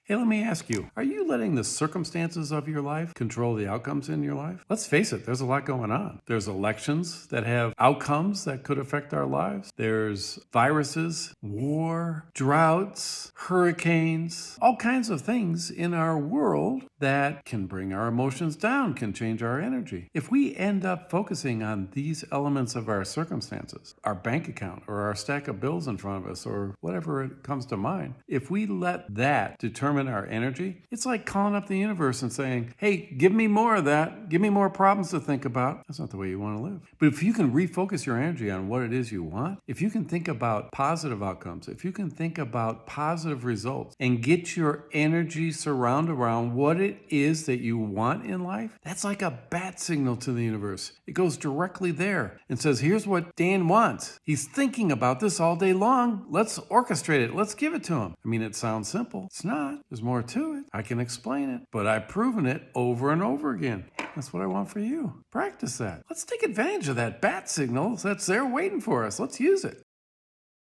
Hey, let me ask you, are you letting the circumstances of your life control the outcomes in your life? Let's face it, there's a lot going on. There's elections that have outcomes that could affect our lives. There's viruses, war, droughts, hurricanes, all kinds of things in our world that can bring our emotions down, can change our energy. If we end up focusing on these elements of our circumstances, our bank account or our stack of bills in front of us or whatever it comes to mind, if we let that determine our energy, it's like calling up the universe and saying, hey, give me more of that. Give me more problems to think about. That's not the way you want to live. But if you can refocus your energy on what it is you want, if you can think about positive outcomes, if you can think about positive results and get your energy surrounded around what it is that you want in life, that's like a bat signal to the universe. It goes directly there and says, here's what Dan wants. He's thinking about this all day long. Let's orchestrate it. Let's give it to him. I mean, it sounds simple. It's not. There's more to it. I can explain it, but I've proven it over and over again. That's what I want for you. Practice that. Let's take advantage of that bat signal that's there waiting for us. Let's use it.